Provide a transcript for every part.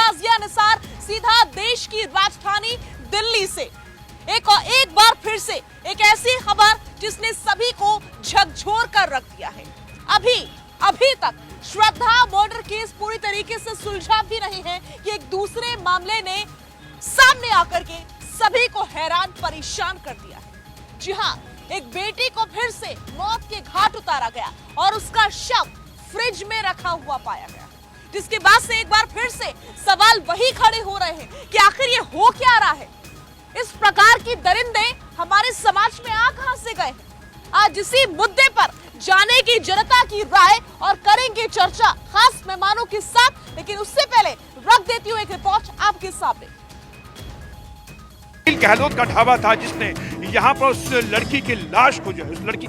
जल्दबाजी अनुसार सीधा देश की राजधानी दिल्ली से एक बार फिर से एक ऐसी खबर जिसने सभी को झकझोर कर रख दिया है। अभी तक श्रद्धा मर्डर केस पूरी तरीके से सुलझा भी नहीं है कि एक दूसरे मामले ने सामने आकर के सभी को हैरान परेशान कर दिया है। जी हां, एक बेटी को फिर से मौत के घाट उतारा गया और उसका शव फ्रिज में रखा हुआ पाया गया, जिसके बाद से एक बार फिर से सवाल वही खड़े हो रहे हैं कि आखिर ये हो क्या रहा है। इस प्रकार की दरिंदे हमारे समाज में आ कहां से गए हैं? आज इसी मुद्दे पर जाने की जनता की राय और करेंगे चर्चा खास मेहमानों के साथ, लेकिन उससे पहले रख देती हूं एक रिपोर्ट आपके सामने। गहलोत का ढाबा था जिसने यहाँ पर उस लड़की की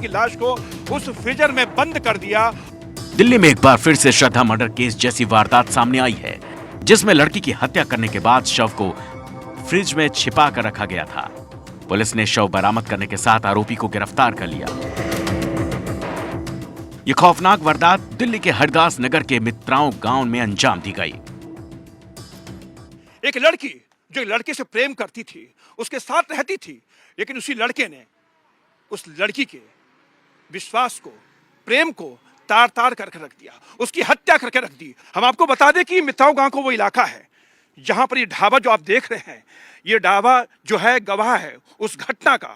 लाश को उस फ्रीजर में बंद कर दिया। दिल्ली में एक बार फिर से श्रद्धा मर्डर केस जैसी वारदात सामने आई है, जिसमें लड़की की हत्या करने के बाद शव को फ्रिज में छिपा कर रखा गया था। पुलिस ने शव बरामद करने के साथ आरोपी को गिरफ्तार कर लिया। ये खौफनाक वारदात दिल्ली के हरदास नगर के मित्राओं गांव में अंजाम दी गई। एक लड़की जो लड़के से प्रेम करती थी, उसके साथ रहती थी, लेकिन उसी लड़के ने उस लड़की के विश्वास को, प्रेम को तार तार करके रख दिया, उसकी हत्या करके रख दी। हम आपको बता दें कि मित्राओं गांव को वो इलाका है जहां पर ये ढाबा जो आप देख रहे हैं, ये ढाबा जो है गवाह है उस घटना का,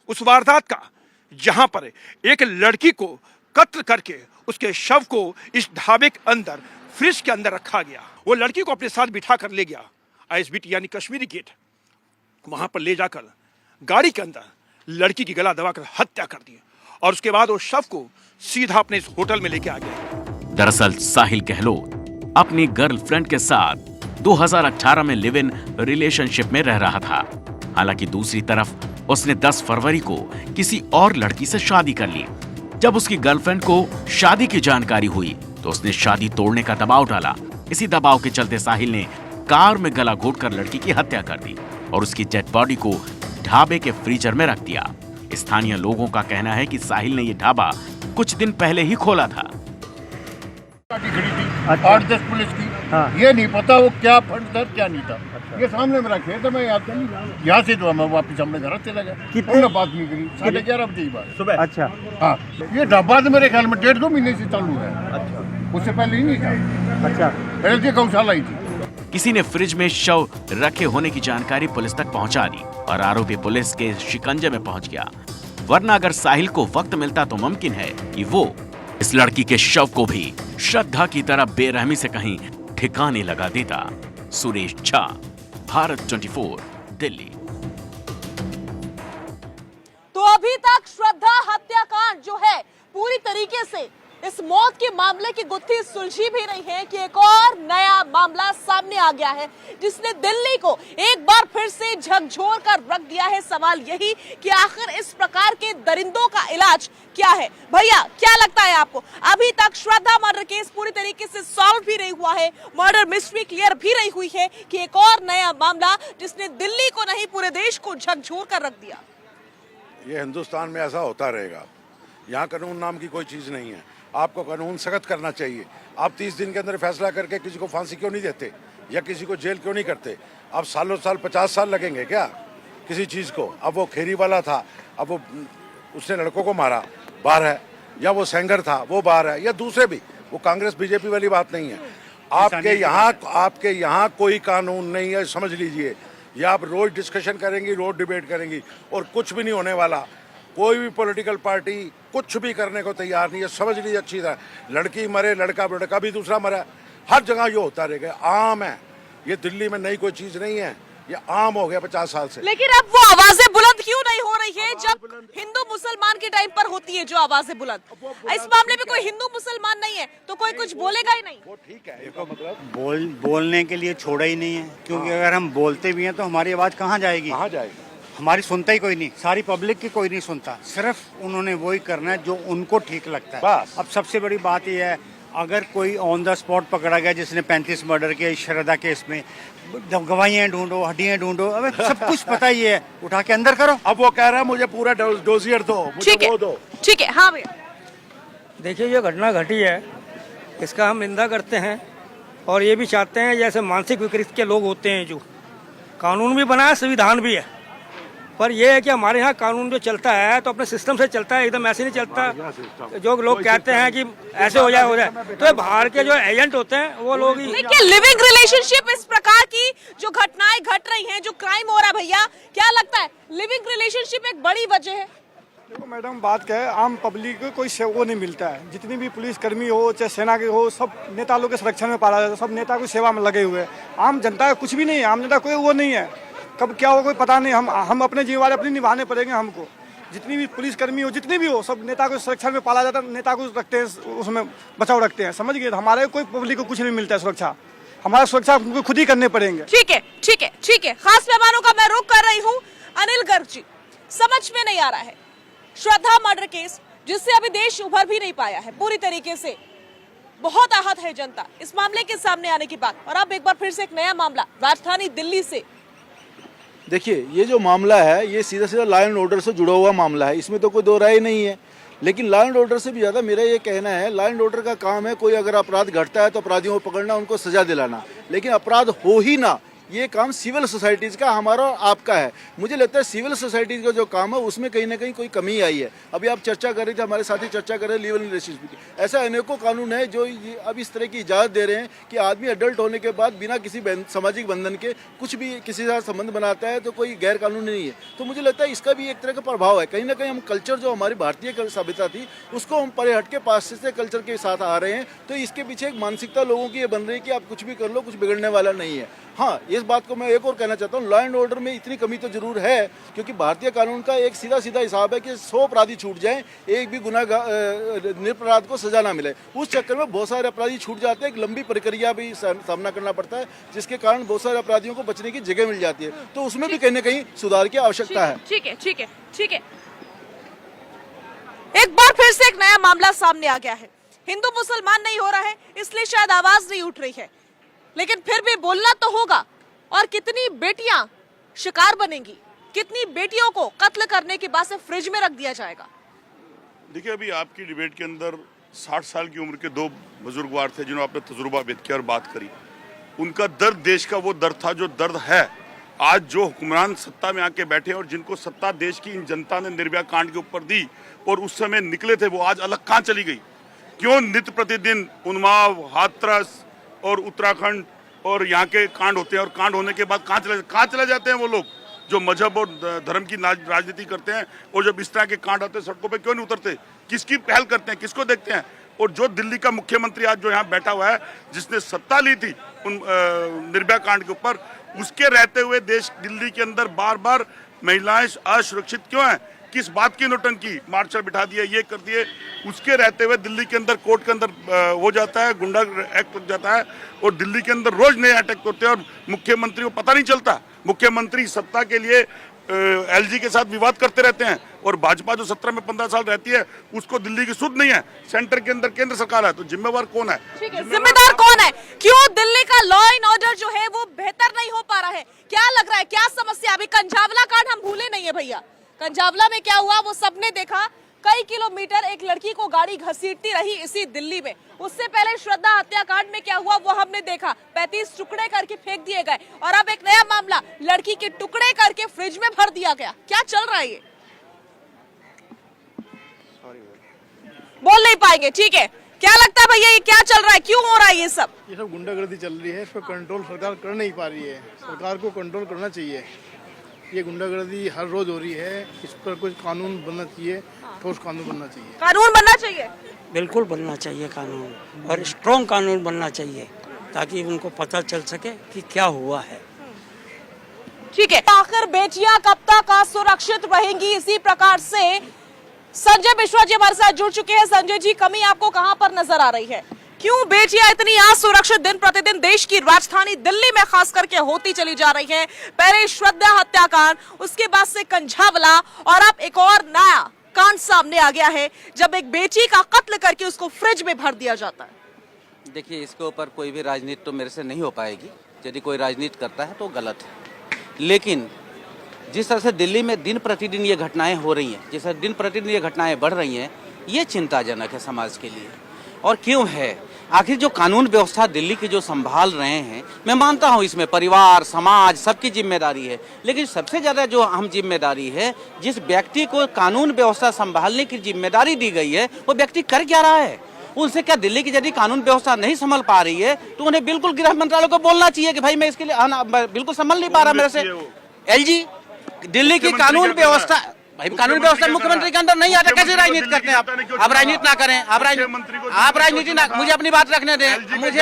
उस वारदात का, जहां पर एक लड़की को कत्ल करके उसके शव को इस ढाबे के अंदर फ्रिज के अंदर रखा गया। वो लड़की को अपने साथ बिठा कर ले गया आईएसबीटी यानी कश्मीरी गेट, वहां पर ले जाकर गाड़ी के अंदर लड़की की गला दबाकर हत्या कर दी और उसके बाद वो शव को सीधा अपने इस होटल में लेके आ गया। दरअसल साहिल गहलोत अपनी गर्लफ्रेंड के साथ 2018 में लिव इन रिलेशनशिप में रह रहा था। हालांकि दूसरी तरफ उसने 10 फरवरी को किसी और लड़की से शादी कर ली। जब उसकी गर्लफ्रेंड को शादी की जानकारी हुई तो उसने शादी तोड़ने का दबाव डाला। इसी दबाव के चलते साहिल ने कार में गला घोटकर लड़की की हत्या कर दी और उसकी डेड बॉडी को ढाबे के फ्रीजर में रख दिया। स्थानीय लोगों का कहना है कि साहिल ने यह ढाबा कुछ दिन पहले ही खोला था। खड़ी थी 8-10 पुलिस की, ये नहीं पता वो क्या फंड था क्या नहीं था। ये सामने मेरा खेत है, मैं यहाँ से तो मैं वापस अपने घर चला गया। हमने बात नहीं करी, 11:30 बजे की बात सुबह। अच्छा हाँ, ये ढाबा तो मेरे ख्याल में 1.5-2 महीने से चालू है। अच्छा, उससे पहले ही नहीं था। अच्छा, पहले गौशाला ही थी। किसी ने फ्रिज में शव रखे होने की जानकारी पुलिस तक पहुंचा दी और आरोपी पुलिस के शिकंजे में पहुंच गया। वरना अगर साहिल को वक्त मिलता तो मुमकिन है कि वो इस लड़की के शव को भी श्रद्धा की तरह बेरहमी से कहीं ठिकाने लगा देता। सुरेश झा, भारत 24, दिल्ली। तो अभी तक श्रद्धा हत्याकांड जो है पूरी तरीके से इस मौत के मामले की गुत्थी सुलझी भी नहीं है कि एक और नया मामला सामने आ गया है जिसने दिल्ली को एक बार फिर से झकझोर कर रख दिया है। सवाल यही कि आखिर इस प्रकार के दरिंदों का इलाज क्या है। भैया, क्या लगता है आपको? अभी तक श्रद्धा मर्डर केस पूरी तरीके से सॉल्व भी नहीं हुआ है, मर्डर मिस्ट्री क्लियर भी नहीं हुई है कि एक और नया मामला जिसने दिल्ली को नहीं पूरे देश को झकझोर कर रख दिया। ये हिंदुस्तान में ऐसा होता रहेगा। यहाँ कानून नाम की कोई चीज़ नहीं है। आपको कानून सख्त करना चाहिए। आप 30 दिन के अंदर फैसला करके किसी को फांसी क्यों नहीं देते या किसी को जेल क्यों नहीं करते? अब सालों साल 50 साल लगेंगे क्या किसी चीज़ को? अब वो खेरी वाला था, अब वो उसने लड़कों को मारा, बाहर है, या वो सेंगर था वो बाहर है, या दूसरे भी। वो कांग्रेस बीजेपी वाली बात नहीं है। आपके यहाँ कोई कानून नहीं है, समझ लीजिए। या आप रोज डिस्कशन करेंगी, रोज डिबेट करेंगी और कुछ भी नहीं होने वाला। कोई भी पॉलिटिकल पार्टी कुछ भी करने को तैयार नहीं है, समझ लीजिए अच्छी तरह। लड़की मरे, लड़का भी दूसरा मरा, हर जगह ये होता रहेगा, आम है। ये दिल्ली में नई कोई चीज नहीं है, ये आम हो गया 50 साल से। लेकिन अब वो आवाजें बुलंद क्यों नहीं हो रही है जब हिंदू मुसलमान के टाइम पर होती है जो आवाजें बुलंद? इस मामले में कोई हिंदू मुसलमान नहीं है तो कोई कुछ बोलेगा ही नहीं। वो ठीक है, इसका मतलब बोलने के लिए छोड़ा ही नहीं है, क्योंकि अगर हम बोलते भी हैं तो हमारी आवाज कहाँ जाएगी? हमारी सुनता ही कोई नहीं, सारी पब्लिक की कोई नहीं सुनता। सिर्फ उन्होंने वही करना है जो उनको ठीक लगता है। अब सबसे बड़ी बात यह है, अगर कोई ऑन द स्पॉट पकड़ा गया जिसने 35 मर्डर किया श्रद्धा केस में, गवाहियां ढूंढो, हड्डियां ढूंढो, अब सब कुछ पता ही है, उठा के अंदर करो। अब वो कह रहा है मुझे पूरा डोजियर दो, मुझे वो दो। ठीक है, हाँ भैया। देखिए, ये घटना घटी है, इसका हम निंदा करते हैं और ये भी चाहते हैं जैसे मानसिक विकृत के लोग होते हैं, जो कानून भी बना है, संविधान भी है, पर यह है कि हमारे यहाँ कानून जो चलता है तो अपने सिस्टम से चलता है, एकदम ऐसे नहीं चलता। जो लोग कहते हैं कि ऐसे हो जाए, तो बाहर के जो एजेंट होते हैं वो लोग ही। देखिए, लिविंग रिलेशनशिप इस प्रकार की जो घटनाएं घट रही हैं, जो क्राइम हो रहा है, भैया क्या लगता है लिविंग रिलेशनशिप एक बड़ी वजह है? देखो मैडम, बात क्या है, आम पब्लिक को कोई वो नहीं मिलता है। जितनी भी पुलिस कर्मी हो चाहे सेना के हो, सब नेता लोग के संरक्षण में पाला जाता है, सब नेता को सेवा में लगे हुए हैं। आम जनता का कुछ भी नहीं है, आम जनता कोई वो नहीं है, कब क्या हो कोई पता नहीं। हम अपने जिम्मेवारी अपनी निभाने पड़ेंगे हमको। जितनी भी पुलिस कर्मी हो, जितनी भी हो, सब नेता को संरक्षण में पाला जाता है, नेता को रखते हैं, उसमें बचाव रखते हैं, समझ गए। हमारे कोई पब्लिक को कुछ नहीं मिलता है सुरक्षा, हमारा सुरक्षा हमको खुद ही करने पड़ेंगे। ठीक है, ठीक है, ठीक है। खास मेहमानों का मैं रुख कर रही हूँ। अनिल गर्ग जी, समझ में नहीं आ रहा है श्रद्धा मर्डर केस, जिससे अभी देश उभर भी नहीं पाया है पूरी तरीके से, बहुत आहत है जनता इस मामले के सामने आने की बात। और अब एक बार फिर से एक नया मामला राजधानी दिल्ली से। देखिए, ये जो मामला है ये सीधा सीधा लॉ एंड ऑर्डर से जुड़ा हुआ मामला है, इसमें तो कोई दो राय नहीं है। लेकिन लॉ एंड ऑर्डर से भी ज़्यादा मेरा ये कहना है, लॉ एंड ऑर्डर का काम है कोई अगर अपराध घटता है तो अपराधियों को पकड़ना, उनको सजा दिलाना, लेकिन अपराध हो ही ना, ये काम सिविल सोसाइटीज़ का, हमारा और आपका है। मुझे लगता है सिविल सोसाइटीज़ का जो काम है उसमें कहीं ना कहीं कोई कमी आई है। अभी आप चर्चा कर रहे थे, हमारे साथी चर्चा कर रहे हैं लिव इन रिलेशनशिप की। ऐसा अनेकों कानून है जो अब इस तरह की इजाज़त दे रहे हैं कि आदमी अडल्ट होने के बाद बिना किसी सामाजिक बंधन के कुछ भी किसी के साथ संबंध बनाता है तो कोई गैर कानूनी नहीं है। तो मुझे लगता है इसका भी एक तरह का प्रभाव है। कहीं ना कहीं हम कल्चर जो हमारी भारतीय सभ्यता थी उसको हम परे हट के पाश्चात्य कल्चर के साथ आ रहे हैं। तो इसके पीछे एक मानसिकता लोगों की ये बन रही है कि आप कुछ भी कर लो, कुछ बिगड़ने वाला नहीं है। हाँ, इस बात को मैं एक और कहना चाहता हूँ, लॉ एंड ऑर्डर में इतनी कमी तो जरूर है, क्योंकि भारतीय कानून का एक सीधा सीधा हिसाब है कि 100 अपराधी छूट जाएं, एक भी निरपराध को सजा ना मिले। उस चक्कर में बहुत सारे अपराधी छूट जाते हैं, एक लंबी प्रक्रिया भी सामना करना पड़ता है, जिसके कारण बहुत सारे अपराधियों को बचने की जगह मिल जाती है। तो उसमें भी कहीं ना कहीं सुधार की आवश्यकता है। ठीक है, ठीक है, ठीक है। एक बार फिर से एक नया मामला सामने आ गया है। हिंदू मुसलमान नहीं हो रहा है, इसलिए शायद आवाज नहीं उठ रही है, लेकिन फिर भी बोलना तो होगा। और कितनी बेटियां शिकार बनेंगी, कितनी बेटियों को कत्ल करने के बाद से फ्रिज में रख दिया जाएगा। देखिए, अभी आपकी डिबेट के अंदर 60 साल की उम्र के दो बुजुर्गवार थे जिन्होंने अपना तजुर्बा व्यक्त किया और बात करी। उनका दर्द देश का वो दर्द था जो दर्द है आज जो हुक्मरान सत्ता में आके बैठे और जिनको सत्ता देश की इन जनता ने निर्भया कांड के ऊपर दी और उस समय निकले थे, वो आज अलग कहाँ चली गई? क्यों नित्य प्रतिदिन उन्माव, हाथरस और उत्तराखंड और यहाँ के कांड होते हैं, और कांड होने के बाद कहाँ चले जाते हैं वो लोग जो मजहब और धर्म की राजनीति करते हैं? और जब इस तरह के कांड आते हैं सड़कों पे क्यों नहीं उतरते? किसकी पहल करते हैं, किसको देखते हैं? और जो दिल्ली का मुख्यमंत्री आज जो यहाँ बैठा हुआ है, जिसने सत्ता ली थी उन निर्भया कांड के ऊपर, उसके रहते हुए देश दिल्ली के अंदर बार बार महिलाएं असुरक्षित क्यों हैं? किस बात की नोटंकी? मार्शल बिठा दिए, ये कर दिए। उसके रहते हुए दिल्ली के अंदर कोर्ट के अंदर हो जाता है, गुंडा एक्ट लग जाता है और दिल्ली के अंदर रोज नए अटैक होते हैं और मुख्यमंत्री को पता नहीं चलता। मुख्यमंत्री सत्ता के लिए एलजी के साथ विवाद करते रहते हैं और भाजपा जो 17 में 15 साल रहती है उसको दिल्ली की सुध नहीं है। सेंटर के अंदर केंद्र सरकार है, तो जिम्मेवार कौन है? जिम्मेदार कौन है? क्यों दिल्ली का लॉ एंड ऑर्डर जो है वो बेहतर नहीं हो पा रहा है? क्या लग रहा है, क्या समस्या? अभी कंझावला कांड हम भूले नहीं है भैया। कंझावला में क्या हुआ वो सबने देखा। कई किलोमीटर एक लड़की को गाड़ी घसीटती रही इसी दिल्ली में। उससे पहले श्रद्धा हत्याकांड में क्या हुआ वो हमने देखा, 35 टुकड़े करके फेंक दिए गए। और अब एक नया मामला, लड़की के टुकड़े करके फ्रिज में भर दिया गया। क्या चल रहा है ये? बोल नहीं पाएंगे, ठीक है। क्या लगता है भैया ये क्या चल रहा है, क्यों हो रहा है ये सब? ये सब गुंडागर्दी चल रही है, इस पर कंट्रोल सरकार कर नहीं पा रही है। सरकार को कंट्रोल करना चाहिए। ये गुंडागर्दी हर रोज हो रही है, इस पर कुछ कानून बनना चाहिए, ठोस कानून बनना चाहिए। कानून बनना चाहिए, बिल्कुल बनना चाहिए कानून, और स्ट्रॉन्ग कानून बनना चाहिए ताकि उनको पता चल सके कि क्या हुआ है। ठीक है। आखिर बेटियां कब तक असुरक्षित रहेंगी? इसी प्रकार से संजय बिश्वा जी हमारे साथ जुड़ चुके हैं। संजय जी, कमी आपको कहां पर नजर आ रही है? क्यों बेटियां इतनी असुरक्षित दिन प्रतिदिन देश की राजधानी दिल्ली में खास करके होती चली जा रही है? पहले श्रद्धा हत्याकांड, उसके बाद से कंझावला, और अब एक और नया कांड सामने आ गया है जब एक बेटी का कत्ल करके उसको फ्रिज में भर दिया जाता है। देखिए, इसके ऊपर कोई भी राजनीति तो मेरे से नहीं हो पाएगी। यदि कोई राजनीति करता है तो गलत है, लेकिन जिस तरह से दिल्ली में दिन प्रतिदिन ये घटनाएं हो रही हैं, जिस तरह दिन प्रतिदिन ये घटनाएं बढ़ रही हैं, ये चिंताजनक है समाज के लिए। और क्यों है? आखिर जो कानून व्यवस्था दिल्ली की जो संभाल रहे हैं, मैं मानता हूं इसमें परिवार समाज सबकी जिम्मेदारी है, लेकिन सबसे ज्यादा जो अहम जिम्मेदारी है, जिस व्यक्ति को कानून व्यवस्था संभालने की जिम्मेदारी दी गई है, वो व्यक्ति कर क्या रहा है? उनसे क्या दिल्ली की यदि कानून व्यवस्था नहीं संभाल पा रही है तो उन्हें बिल्कुल गृह मंत्रालय को बोलना चाहिए कि भाई मैं इसके लिए बिल्कुल संभाल नहीं पा रहा मेरे से। एलजी दिल्ली की कानून व्यवस्था, भाई कानून व्यवस्था मुख्यमंत्री के अंदर नहीं आता, कैसे राजनीति करते हैं आप राजनीति ना करें, आप राजनीति ना, मुझे अपनी बात रखने दें, मुझे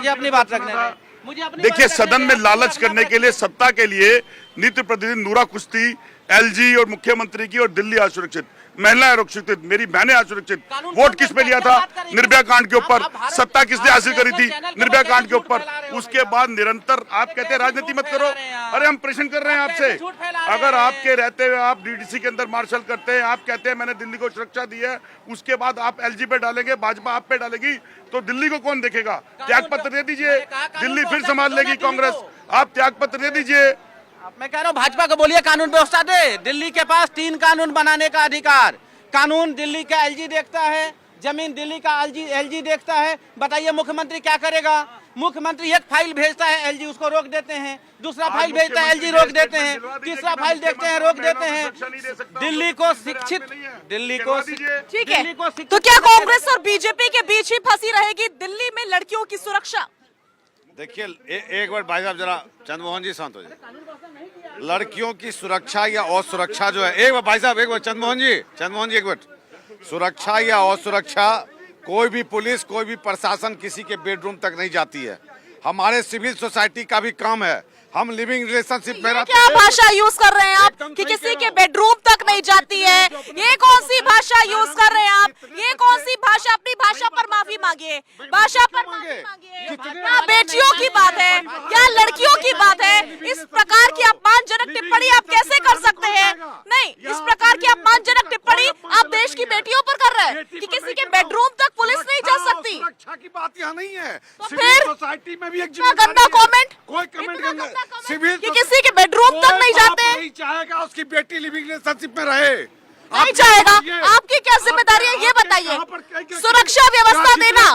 अपनी बात रखने दें। देखिए, सदन में लालच करने के लिए, सत्ता के लिए नित्य प्रतिदिन नूरा कुश्ती एलजी और मुख्यमंत्री की, और दिल्ली असुरक्षित, महिलाएं असुरक्षित, मेरी बहनें असुरक्षित। वोट किस पे लिया था? निर्भया कांड के ऊपर। सत्ता किसने हासिल करी थी? निर्भया कांड के ऊपर। उसके बाद निरंतर आप कहते हैं राजनीति मत करो। अरे हम प्रश्न कर रहे हैं आपसे, अगर आपके रहते हुए आप डीडीसी के अंदर मार्शल करते हैं, आप कहते हैं मैंने दिल्ली को सुरक्षा दी है, उसके बाद आप एलजी पे डालेंगे, भाजपा आप पे डालेगी, तो दिल्ली को कौन देखेगा? त्याग पत्र दे दीजिए, दिल्ली फिर संभाल लेगी कांग्रेस। आप त्याग पत्र दे दीजिए। मैं कह रहा हूँ भाजपा को बोलिए कानून व्यवस्था दे। दिल्ली के पास 3 कानून बनाने का अधिकार, कानून दिल्ली का एलजी देखता है, जमीन दिल्ली का एलजी देखता है। बताइए मुख्यमंत्री क्या करेगा? मुख्यमंत्री एक फाइल भेजता है, एलजी उसको रोक देते हैं, दूसरा फाइल भेजता है, एलजी रोक देते हैं, तीसरा फाइल देखते हैं, रोक देते हैं। दिल्ली को शिक्षित, दिल्ली को ठीक है, तो क्या कांग्रेस और बीजेपी के बीच ही फंसी रहेगी दिल्ली में लड़कियों की सुरक्षा? देखिए, एक बार भाई साहब जरा, चंद्रमोहन जी शांत हो जाए। लड़कियों की सुरक्षा या असुरक्षा जो है, एक बार भाई साहब, एक बार चंद्रमोहन जी एक मिनट। सुरक्षा या असुरक्षा, कोई भी पुलिस, कोई भी प्रशासन किसी के बेडरूम तक नहीं जाती है। हमारे सिविल सोसाइटी का भी काम है, हम लिविंग रिलेशनशिप में रहते हैं। क्या भाषा यूज कर रहे हैं आप कि किसी के बेडरूम तक नहीं जाती है? ये कौन सी भाषा यूज कर रहे हैं आप? ये कौन सी भाषा? अपनी भाषा पर माफी मांगिए, भाषा पर माफी मांगिए। क्या बेटियों की बात है या लड़कियों की बात है? इस प्रकार की अपमानजनक टिप्पणी आप कैसे कर सकते हैं? नहीं, इस प्रकार की अपमानजनक टिप्पणी आप देश की बेटियों पर कर रहे हैं कि किसी के बेडरूम तक पुलिस नहीं जा सकती। सुरक्षा की बात यहाँ नहीं है, तो सिविल फिर सोसाइटी में भी एक गंदा कमेंट, कोई कमेंट सिविल कि किसी के बेडरूम तक नहीं जाते हैं। नहीं चाहेगा उसकी बेटी लिविंग रिलेशनशिप में रहे, नहीं चाहेगा। आपकी क्या जिम्मेदारी है ये बताइए? सुरक्षा व्यवस्था देना,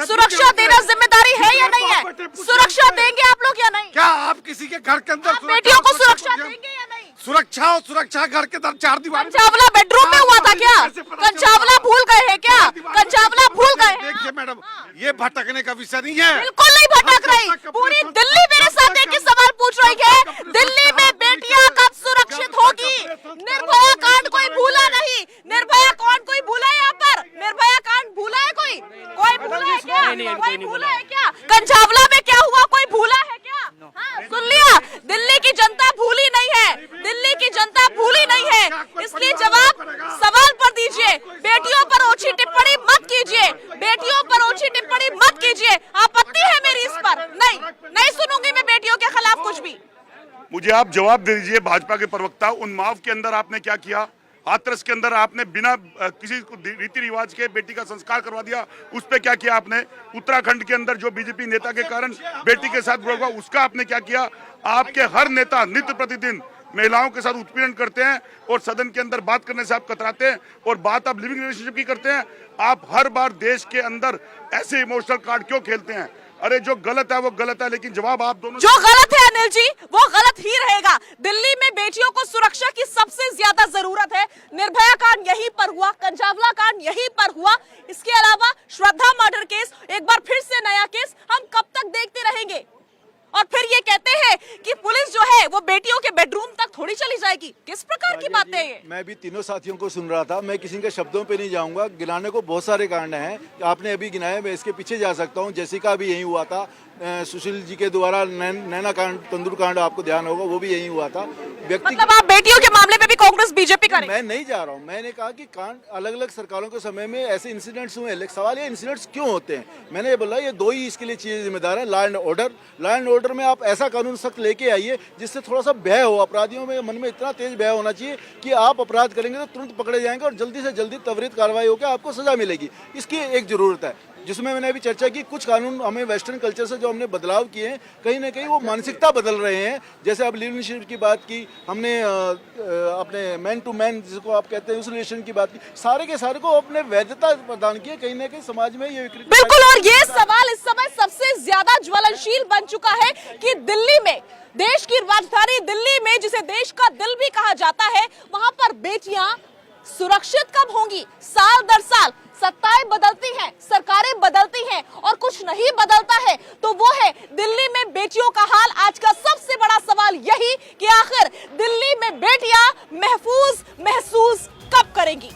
सुरक्षा देना जिम्मेदारी है या नहीं है? सुरक्षा देंगे आप लोग या नहीं? क्या आप किसी के घर के अंदर बेटियों को सुरक्षा देंगे या नहीं? सुरक्षा और सुरक्षा घर के अंदर 4 दीवार। कंचावला बेडरूम में हुआ था क्या? कंचावला भूल गए हैं क्या? कंचावला भूल गए हैं? देखिए मैडम, ये भटकने का विषय नहीं है। बिल्कुल नहीं भटक रही। पूरी दिल्ली मेरे साथ एक ही सवाल पूछ रही है, दिल्ली में बेटियां कब सुरक्षित होगी? निर्भया कांड कोई भूला नहीं। निर्भया कांड कोई भूला है यहाँ पर? निर्भया कांड भूला है कोई? कोई भूला है क्या? कोई भूला है क्या? कंचावला में क्या हुआ कोई भूला है क्या? हाँ, सुन लिया, दिल्ली की जनता भूली नहीं है, दिल्ली की जनता भूली नहीं है। इसलिए जवाब सवाल पर दीजिए, बेटियों पर ओछी टिप्पणी मत कीजिए, बेटियों पर ओछी टिप्पणी मत कीजिए। आपत्ति है मेरी इस पर? नहीं सुनूंगी मैं बेटियों के खिलाफ कुछ भी। मुझे आप जवाब दे दीजिए, भाजपा के प्रवक्ता, उन्माव के अंदर आपने क्या किया? हाथरस के अंदर आपने बिना किसी रीति रिवाज के बेटी का संस्कार करवा दिया, उस पे क्या किया आपने? उत्तराखंड के अंदर जो बीजेपी नेता के कारण बेटी के साथ हुआ, उसका आपने क्या किया? आपके हर नेता नित्य प्रतिदिन महिलाओं के साथ उत्पीड़न करते हैं और सदन के अंदर बात करने से आप कतराते हैं, और बात आप लिविंग रिलेशनशिप की करते हैं। आप हर बार देश के अंदर ऐसे इमोशनल कार्ड क्यों खेलते हैं? अरे जो गलत है वो गलत है, लेकिन जवाब आप दोनों, जो गलत है अनिल जी वो गलत ही रहेगा। दिल्ली में बेटियों को सुरक्षा की सबसे ज्यादा जरूरत है। निर्भया कांड यहीं पर हुआ, कंचावला कांड यहीं पर हुआ। इसके अलावा श्रद्धा मर्डर केस, एक बार फिर से नया केस, हम कब तक देखते रहेंगे? और फिर ये कहते हैं कि पुलिस जो है वो बेटियों के बेडरूम तक थोड़ी चली जाएगी। किस प्रकार की बातें हैं ये? मैं भी तीनों साथियों को सुन रहा था, मैं किसी के शब्दों पे नहीं जाऊंगा। गिनाने को बहुत सारे कांड हैं, आपने अभी गिनाए, मैं इसके पीछे जा सकता हूं। जेसिका भी यही हुआ था, सुशील जी के द्वारा नैना कांड, तंदूर कांड, आपको ध्यान होगा, वो भी यही हुआ था। व्यक्ति मतलब आप बेटियों के मामले में भी कांग्रेस बीजेपी करें? मैं नहीं जा रहा हूं, मैंने कहा कि कांड अलग अलग सरकारों के समय में ऐसे इंसिडेंट्स हुए। सवाल ये इंसिडेंट्स क्यों होते हैं? मैंने ये बोला ये 2 ही इसके लिए चीजें जिम्मेदार है, law and order. Law and order में आप ऐसा कानून सख्त लेके आइए जिससे थोड़ा सा भय हो, अपराधियों में मन में इतना तेज भय होना चाहिए कि आप अपराध करेंगे तो तुरंत पकड़े जाएंगे और जल्दी से जल्दी त्वरित कार्रवाई होकर आपको सजा मिलेगी। इसकी एक जरूरत है। जिसमें मैंने अभी चर्चा की कुछ कानून हमें वेस्टर्न कल्चर से जो हमने बदलाव किए हैं, कहीं ना कहीं वो मानसिकता बदल रहे हैं। जैसे आप लिव की बात की, हमने अपने मैन टू मैन जिसको आप कहते हैं उस रिलेशन की बात की, सारे के सारे को अपने वैधता प्रदान की है। कहीं ना कहीं समाज में ये बिल्कुल, और ये सवाल इस समय सबसे ज्यादा ज्वलनशील बन चुका है कि दिल्ली में, देश की राजधानी दिल्ली में, जिसे देश का दिल भी कहा जाता है, वहां पर बेटियां सुरक्षित कब होंगी? साल दर साल सत्ताएं बदलती हैं, सरकारें बदलती हैं और कुछ नहीं बदलता है, तो वो है दिल्ली में बेटियों का हाल। आज का सबसे बड़ा सवाल यही कि आखिर दिल्ली में बेटियां महफूज महसूस कब करेंगी?